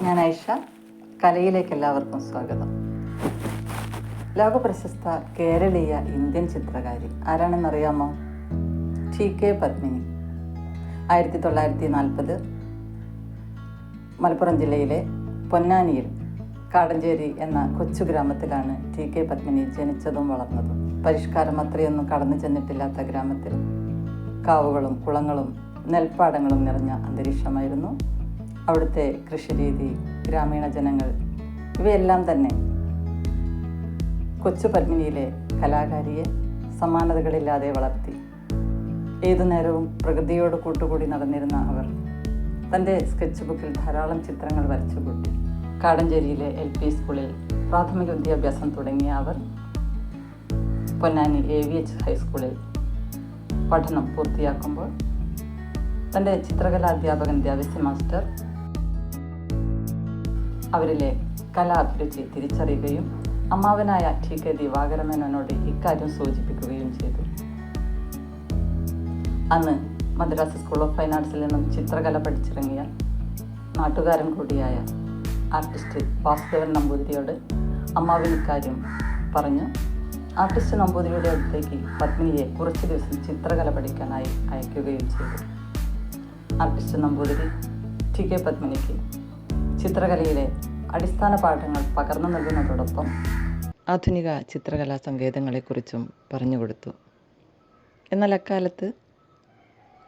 ഞാൻ ഐഷ. കലയിലേക്ക് എല്ലാവർക്കും സ്വാഗതം. ലോകപ്രശസ്ത കേരളീയ ഇന്ത്യൻ ചിത്രകാരി ആരാണെന്നറിയാമോ? ടി.കെ. പത്മിനി. 1940 മലപ്പുറം ജില്ലയിലെ പൊന്നാനിയിൽ കാടഞ്ചേരി എന്ന കൊച്ചു ഗ്രാമത്തിലാണ് ടി.കെ. പത്മിനി ജനിച്ചതും വളർന്നതും. പരിഷ്കാരം അത്രയൊന്നും കടന്നു ചെന്നിട്ടില്ലാത്ത ഗ്രാമത്തിൽ കാവുകളും കുളങ്ങളും നെൽപ്പാടങ്ങളും നിറഞ്ഞ അന്തരീക്ഷമായിരുന്നു. അവിടുത്തെ കൃഷിരീതി, ഗ്രാമീണ ജനങ്ങൾ, ഇവയെല്ലാം തന്നെ കൊച്ചു പത്മിനിയിലെ കലാകാരിയെ സമാനതകളില്ലാതെ വളർത്തി. ഏതു നേരവും പ്രകൃതിയോട് കൂട്ടുകൂടി നടന്നിരുന്ന അവർ തൻ്റെ സ്കെച്ച് ബുക്കിൽ ധാരാളം ചിത്രങ്ങൾ വരച്ചുകൂട്ടി. കാടഞ്ചേരിയിലെ LP സ്കൂളിൽ പ്രാഥമിക വിദ്യാഭ്യാസം തുടങ്ങിയ അവർ പൊന്നാനി AVH ഹൈസ്കൂളിൽ പഠനം പൂർത്തിയാക്കുമ്പോൾ തൻ്റെ ചിത്രകലാധ്യാപകൻ ദേവസ്യ മാസ്റ്റർ അവരിലെ കലാഭിരുചി തിരിച്ചറിയുകയും അമ്മാവനായ ടി.കെ. ദിവാകരമേനോനോട് ഇക്കാര്യം സൂചിപ്പിക്കുകയും ചെയ്തു. അന്ന് മദ്രാസ് സ്കൂൾ ഓഫ് ഫൈൻ ആർട്സിൽ നിന്നും ചിത്രകല പഠിച്ചിറങ്ങിയ നാട്ടുകാരൻ കൂടിയായ ആർട്ടിസ്റ്റ് വാസുദേവൻ നമ്പൂതിരിയോട് അമ്മാവൻ ഇക്കാര്യം പറഞ്ഞു. ആർട്ടിസ്റ്റ് നമ്പൂതിരിയുടെ അടുത്തേക്ക് പത്മിനിയെ കുറച്ച് ദിവസം ചിത്രകല പഠിക്കാനായി അയക്കുകയും ചെയ്തു. Artist Namboothiri T K. പത്മിനിക്ക് ചിത്രകലയിലെ അടിസ്ഥാന പാഠങ്ങൾ പകർന്നു നൽകുന്നതോടൊപ്പം ആധുനിക ചിത്രകലാ സങ്കേതങ്ങളെക്കുറിച്ചും പറഞ്ഞുകൊടുത്തു. എന്നാൽ അക്കാലത്ത്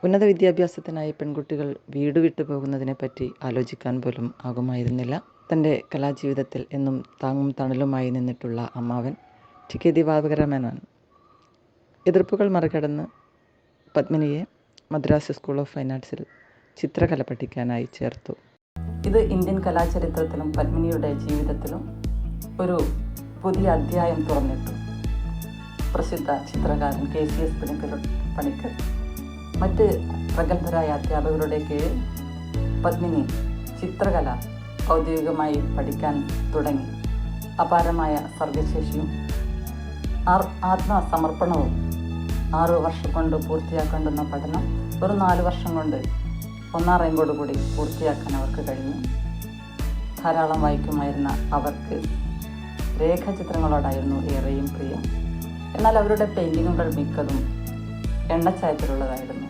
ഉന്നത വിദ്യാഭ്യാസത്തിനായി പെൺകുട്ടികൾ വീട് വിട്ടു പോകുന്നതിനെപ്പറ്റി ആലോചിക്കാൻ പോലും ആകുമായിരുന്നില്ല. തൻ്റെ കലാജീവിതത്തിൽ എന്നും താങ്ങും തണലുമായി നിന്നിട്ടുള്ള അമ്മാവൻ ടി.കെ. ദിവാകരമേനോൻ എതിർപ്പുകൾ മറികടന്ന് പത്മിനിയെ മദ്രാസ് സ്കൂൾ ഓഫ് ഫൈൻ ആർട്സിൽ ചിത്രകല പഠിക്കാനായി ചേർത്തു. ഇത് ഇന്ത്യൻ കലാചരിത്രത്തിലും പത്മിനിയുടെ ജീവിതത്തിലും ഒരു പുതിയ അധ്യായം തുറന്നിട്ടു. പ്രസിദ്ധ ചിത്രകാരൻ KCS പണിക്കർ മറ്റ് പ്രഗത്ഭരായ അധ്യാപകരുടെ കീഴിൽ പത്മിനി ചിത്രകല ഔദ്യോഗികമായി പഠിക്കാൻ തുടങ്ങി. അപാരമായ സർഗശേഷിയും ആത്മസമർപ്പണവും 6 വർഷം കൊണ്ട് പൂർത്തിയാക്കേണ്ടുന്ന പഠനം വെറും 4 വർഷം കൊണ്ട് 1 റാങ്കോടുകൂടി പൂർത്തിയാക്കാൻ അവർക്ക് കഴിഞ്ഞു. ധാരാളം വായിക്കുമായിരുന്ന അവർക്ക് രേഖാചിത്രങ്ങളോടായിരുന്നു ഏറെയും പ്രിയം. എന്നാൽ അവരുടെ പെയിൻറ്റിങ്ങുകൾ മിക്കതും എണ്ണച്ചായത്തിലുള്ളതായിരുന്നു.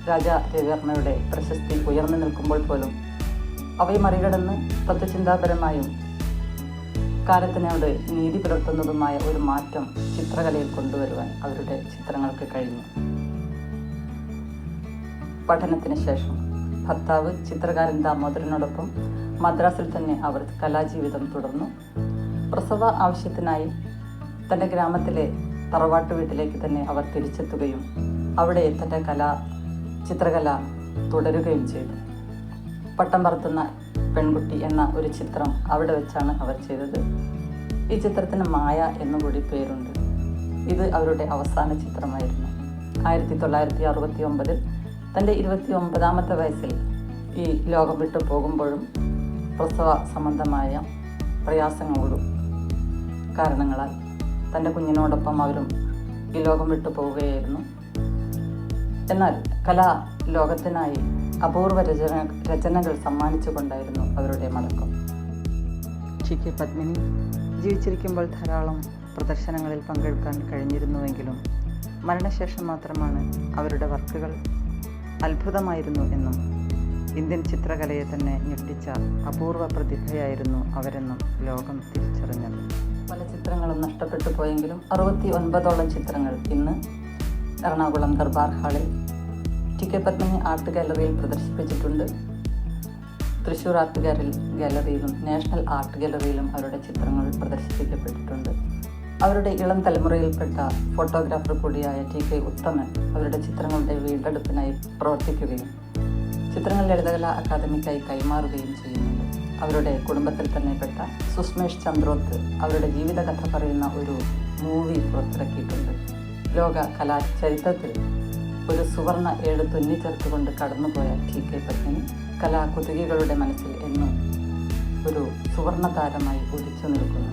രാജാ രവിവർമ്മയുടെ പ്രശസ്തി ഉയർന്നു നിൽക്കുമ്പോൾ പോലും അവയെ മറികടന്ന് തത്വചിന്താപരമായും കാലത്തിനോട് നീതി പുലർത്തുന്നതുമായ ഒരു മാറ്റം ചിത്രകലയിൽ കൊണ്ടുവരുവാൻ അവരുടെ ചിത്രങ്ങൾക്ക് കഴിഞ്ഞു. പഠനത്തിന് ശേഷം ഭർത്താവ് ചിത്രകാരൻ ദാമോദരനോടൊപ്പം മദ്രാസിൽ തന്നെ അവർ കലാജീവിതം തുടർന്നു. പ്രസവ ആവശ്യത്തിനായി തൻ്റെ ഗ്രാമത്തിലെ തറവാട്ട് വീട്ടിലേക്ക് തന്നെ അവർ തിരിച്ചെത്തുകയും അവിടെ തൻ്റെ ചിത്രകല തുടരുകയും ചെയ്തു. പട്ടം പറത്തുന്ന പെൺകുട്ടി എന്ന ഒരു ചിത്രം അവിടെ വെച്ചാണ് അവർ ചെയ്തത്. ഈ ചിത്രത്തിന് മായ എന്നുകൂടി പേരുണ്ട്. ഇത് അവരുടെ അവസാന ചിത്രമായിരുന്നു. 1969 തൻ്റെ 29ാമത്തെ വയസ്സിൽ ഈ ലോകം വിട്ടു പോകുമ്പോഴും പ്രസവ സംബന്ധമായ പ്രയാസങ്ങളും കാരണങ്ങളാൽ തൻ്റെ കുഞ്ഞിനോടൊപ്പം അവരും ഈ ലോകം വിട്ടു പോവുകയായിരുന്നു. എന്നാൽ കലാ ലോകത്തിനായി അപൂർവ രചനകൾ സമ്മാനിച്ചുകൊണ്ടായിരുന്നു അവരുടെ മടക്കം. ടി.കെ. പത്മിനി ജീവിച്ചിരിക്കുമ്പോൾ ധാരാളം പ്രദർശനങ്ങളിൽ പങ്കെടുക്കാൻ കഴിഞ്ഞിരുന്നുവെങ്കിലും മരണശേഷം മാത്രമാണ് അവരുടെ വർക്കുകൾ അത്ഭുതമായിരുന്നു എന്നും ഇന്ത്യൻ ചിത്രകലയെ തന്നെ ഞെട്ടിച്ച അപൂർവ പ്രതിഭയായിരുന്നു അവരെന്നും ലോകം തിരിച്ചറിഞ്ഞത്. പല ചിത്രങ്ങളും നഷ്ടപ്പെട്ടു പോയെങ്കിലും 69ഓളം ചിത്രങ്ങൾ ഇന്ന് എറണാകുളം ദർബാർ ഹാളിൽ ടി.കെ. പത്മിനി ആർട്ട് ഗാലറിയിൽ പ്രദർശിപ്പിച്ചിട്ടുണ്ട്. തൃശ്ശൂർ ആർട്ട് ഗാലറിയിലും നാഷണൽ ആർട്ട് ഗാലറിയിലും അവരുടെ ചിത്രങ്ങൾ പ്രദർശിപ്പിക്കപ്പെട്ടിട്ടുണ്ട്. അവരുടെ ഇളം തലമുറയിൽപ്പെട്ട ഫോട്ടോഗ്രാഫർ കൂടിയായ ടി.കെ. ഉത്തമൻ അവരുടെ ചിത്രങ്ങളുടെ വീണ്ടെടുപ്പിനായി പ്രവർത്തിക്കുകയും ചിത്രങ്ങൾ ലളിതകലാ അക്കാദമിക്കായി കൈമാറുകയും ചെയ്യുന്നുണ്ട്. അവരുടെ കുടുംബത്തിൽ തന്നെ പെട്ട സുസ്മേഷ് ചന്ദ്രോത്ത് അവരുടെ ജീവിതകഥ പറയുന്ന ഒരു മൂവി പുറത്തിറക്കിയിട്ടുണ്ട്. ലോക കലാചരിത്രത്തിൽ ഒരു സുവർണ ഏട് തുന്നിച്ചേർത്തുകൊണ്ട് കടന്നുപോയ ടി.കെ. പത്മിനി കലാകുതുകികളുടെ മനസ്സിൽ എന്നും ഒരു സുവർണ താരമായി ഉദിച്ചു നിൽക്കുന്നു.